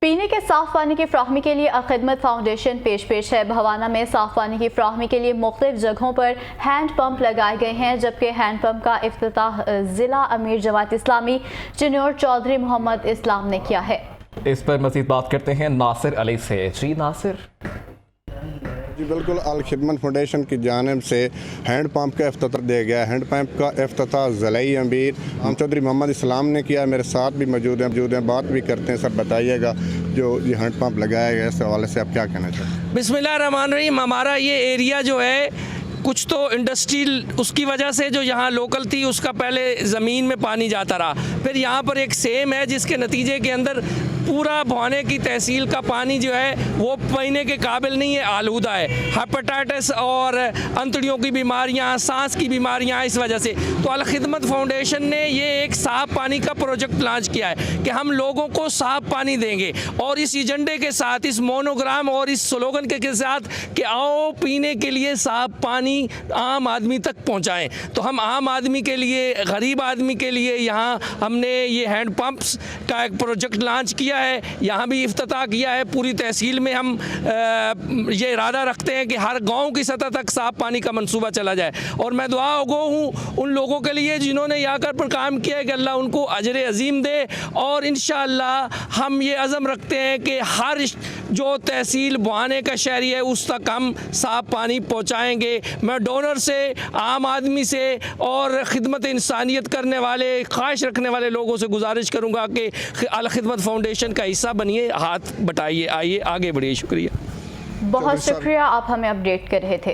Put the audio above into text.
पीने के साफ पानी की फ्राहमी के लिए खिदमत फाउंडेशन पेश है। भवाना में साफ पानी की फ्राहमी के लिए मुख्तलिफ जगहों पर हैंड पंप लगाए गए हैं, जबकि हैंड पंप का इफ्तिताह जिला अमीर जमात इस्लामी जूनियर चौधरी मोहम्मद इस्लाम ने किया है। इस पर मजीद बात करते हैं नासिर अली से। जी नासिर। जी बिल्कुल, अल खिदमत फाउंडेशन की जानिब से हैंड पंप का इफ्तिताह दिया गया। हैंड पंप का इफ्तिताह ज़िला अमीर चौधरी मोहम्मद इस्लाम ने किया। मेरे साथ भी मौजूद हैं, बात भी करते हैं। सर बताइएगा, जो ये हैंड पंप लगाया गया इस हवाले से आप क्या कहना चाहते हैं? बिस्मिल्लाहिर्रहमानिर्रहीम। हमारा ये एरिया जो है कुछ तो इंडस्ट्रियल उसकी वजह से जो यहाँ लोकल थी उसका पहले ज़मीन में पानी जाता रहा, फिर यहाँ पर एक सेम है जिसके नतीजे के अंदर पूरा भवाने की तहसील का पानी जो है वो पीने के काबिल नहीं है, आलूदा है। हेपेटाइटिस और अंतड़ियों की बीमारियाँ, सांस की बीमारियाँ इस वजह से। तो अल खिदमत फाउंडेशन ने ये एक साफ़ पानी का प्रोजेक्ट लॉन्च किया है कि हम लोगों को साफ़ पानी देंगे, और इस एजेंडे के साथ, इस मोनोग्राम और इस स्लोगन के साथ कि आओ पीने के लिए साफ़ पानी आम आदमी तक पहुंचाएं। तो हम आम आदमी के लिए, गरीब आदमी के लिए यहाँ हमने ये हैंड पंप्स का एक प्रोजेक्ट लॉन्च किया है। यहाँ भी इफ्तिताह किया है। पूरी तहसील में हम ये इरादा रखते हैं कि हर गांव की सतह तक साफ पानी का मंसूबा चला जाए। और मैं दुआ गो हूँ उन लोगों के लिए जिन्होंने यहाँ पर काम किया है कि अल्लाह उनको अजर अजीम दे, और इंशाअल्लाह हम ये अज़म रखते हैं कि हर जो तहसील भवाने का शहरी है उस तक हम साफ पानी पहुँचाएँगे। मैं डोनर से, आम आदमी से और खिदमत इंसानियत करने वाले, ख्वाहिश रखने वाले लोगों से गुजारिश करूँगा कि अल खिदमत फाउंडेशन का हिस्सा बनिए, हाथ बटाइए, आइए आगे बढ़िए। शुक्रिया, बहुत शुक्रिया, आप हमें अपडेट कर रहे थे।